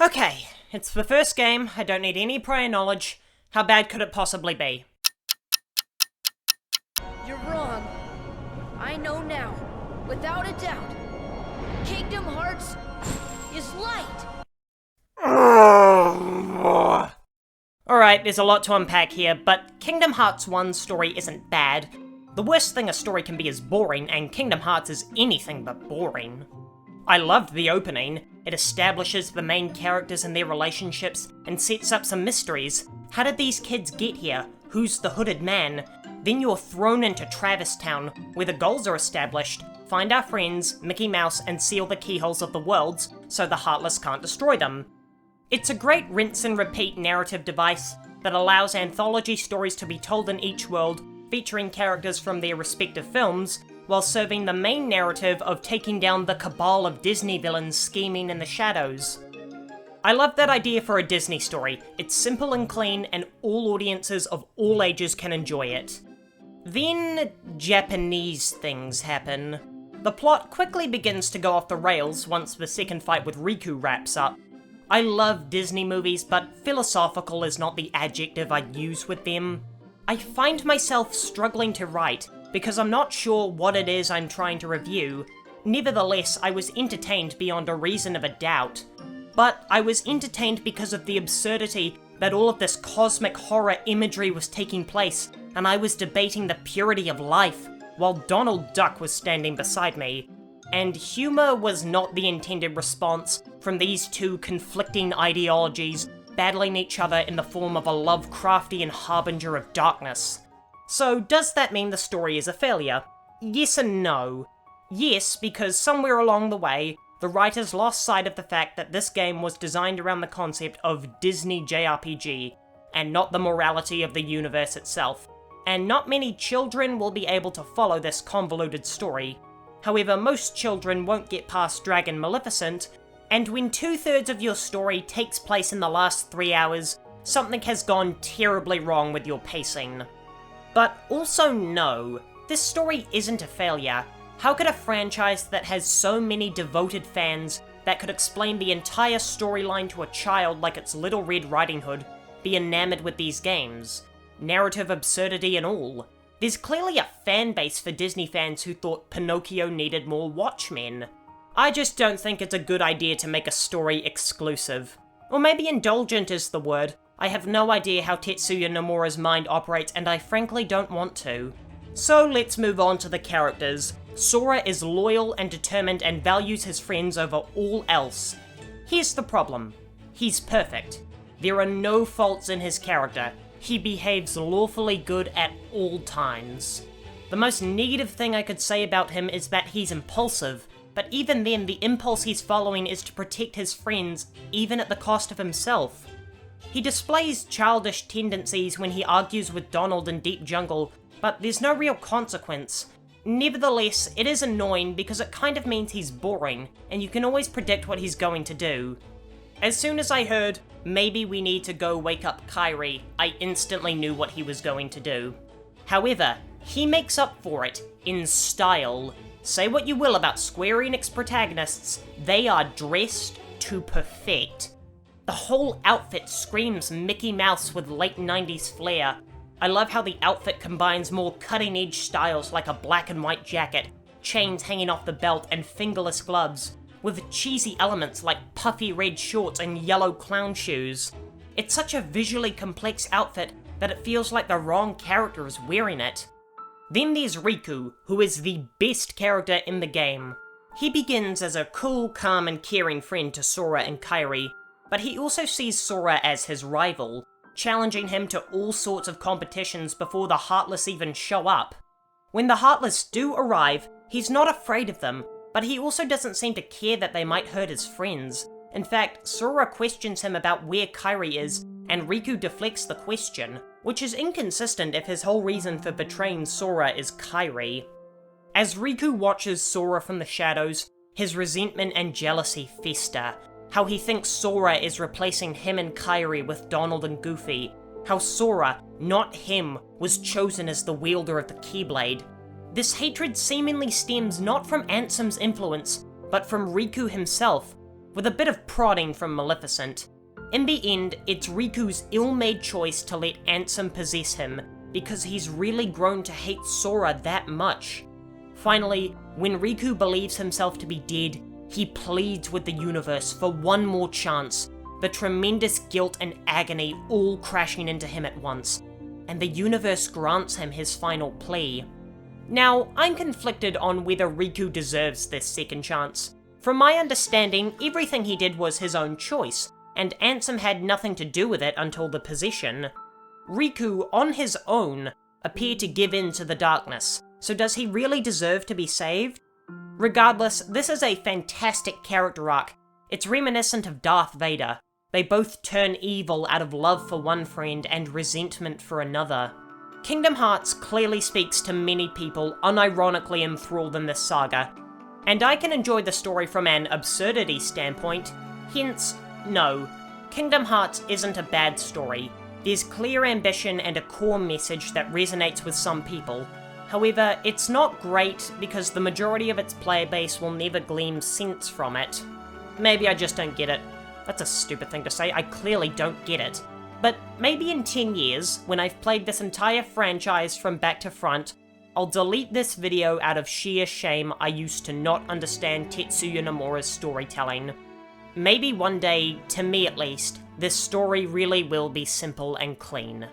Okay, it's the first game, I don't need any prior knowledge. How bad could it possibly be? You're wrong. I know now, without a doubt. Kingdom Hearts is light. Alright, there's a lot to unpack here, but Kingdom Hearts 1's story isn't bad. The worst thing a story can be is boring, and Kingdom Hearts is anything but boring. I loved the opening. It establishes the main characters and their relationships, and sets up some mysteries. How did these kids get here? Who's the hooded man? Then you're thrown into Travis Town, where the goals are established. Find our friends, Mickey Mouse, and seal the keyholes of the worlds, so the Heartless can't destroy them. It's a great rinse and repeat narrative device that allows anthology stories to be told in each world, featuring characters from their respective films, while serving the main narrative of taking down the cabal of Disney villains scheming in the shadows. I love that idea for a Disney story. It's simple and clean, and all audiences of all ages can enjoy it. Then, Japanese things happen. The plot quickly begins to go off the rails once the second fight with Riku wraps up. I love Disney movies, but philosophical is not the adjective I'd use with them. I find myself struggling to write, because I'm not sure what it is I'm trying to review. Nevertheless, I was entertained beyond a reason of a doubt. But I was entertained because of the absurdity that all of this cosmic horror imagery was taking place, and I was debating the purity of life, while Donald Duck was standing beside me. And humor was not the intended response from these two conflicting ideologies battling each other in the form of a Lovecraftian harbinger of darkness. So does that mean the story is a failure? Yes and no. Yes, because somewhere along the way, the writers lost sight of the fact that this game was designed around the concept of Disney JRPG, and not the morality of the universe itself. And not many children will be able to follow this convoluted story. However, most children won't get past Dragon Maleficent, and when 2/3 of your story takes place in the last 3 hours, something has gone terribly wrong with your pacing. But also no, this story isn't a failure. How could a franchise that has so many devoted fans that could explain the entire storyline to a child like it's Little Red Riding Hood be enamored with these games? Narrative absurdity and all. There's clearly a fan base for Disney fans who thought Pinocchio needed more Watchmen. I just don't think it's a good idea to make a story exclusive. Or maybe indulgent is the word. I have no idea how Tetsuya Nomura's mind operates, and I frankly don't want to. So let's move on to the characters. Sora is loyal and determined and values his friends over all else. Here's the problem. He's perfect. There are no faults in his character. He behaves lawfully good at all times. The most negative thing I could say about him is that he's impulsive, but even then the impulse he's following is to protect his friends, even at the cost of himself. He displays childish tendencies when he argues with Donald in Deep Jungle, but there's no real consequence. Nevertheless, it is annoying because it kind of means he's boring, and you can always predict what he's going to do. As soon as I heard, maybe we need to go wake up Kairi, I instantly knew what he was going to do. However, he makes up for it, in style. Say what you will about Square Enix protagonists, they are dressed to perfect. The whole outfit screams Mickey Mouse with late 90s flair. I love how the outfit combines more cutting-edge styles like a black and white jacket, chains hanging off the belt, and fingerless gloves, with cheesy elements like puffy red shorts and yellow clown shoes. It's such a visually complex outfit that it feels like the wrong character is wearing it. Then there's Riku, who is the best character in the game. He begins as a cool, calm, and caring friend to Sora and Kairi, but he also sees Sora as his rival, challenging him to all sorts of competitions before the Heartless even show up. When the Heartless do arrive, he's not afraid of them, but he also doesn't seem to care that they might hurt his friends. In fact, Sora questions him about where Kairi is, and Riku deflects the question, which is inconsistent if his whole reason for betraying Sora is Kairi. As Riku watches Sora from the shadows, his resentment and jealousy fester. How he thinks Sora is replacing him and Kairi with Donald and Goofy. How Sora, not him, was chosen as the wielder of the Keyblade. This hatred seemingly stems not from Ansem's influence, but from Riku himself. with a bit of prodding from Maleficent. In the end, it's Riku's ill-made choice to let Ansem possess him, because he's really grown to hate Sora that much. Finally, when Riku believes himself to be dead, he pleads with the universe for one more chance, the tremendous guilt and agony all crashing into him at once, and the universe grants him his final plea. Now, I'm conflicted on whether Riku deserves this second chance. From my understanding, everything he did was his own choice, and Ansem had nothing to do with it until the possession. Riku, on his own, appeared to give in to the darkness, so does he really deserve to be saved? Regardless, this is a fantastic character arc. It's reminiscent of Darth Vader. They both turn evil out of love for one friend and resentment for another. Kingdom Hearts clearly speaks to many people unironically enthralled in this saga, and I can enjoy the story from an absurdity standpoint, hence, no, Kingdom Hearts isn't a bad story. There's clear ambition and a core message that resonates with some people. However, it's not great because the majority of its player base will never glean sense from it. Maybe I just don't get it. That's a stupid thing to say, I clearly don't get it. But maybe in 10 years, when I've played this entire franchise from back to front, I'll delete this video out of sheer shame I used to not understand Tetsuya Nomura's storytelling. Maybe one day, to me at least, this story really will be simple and clean.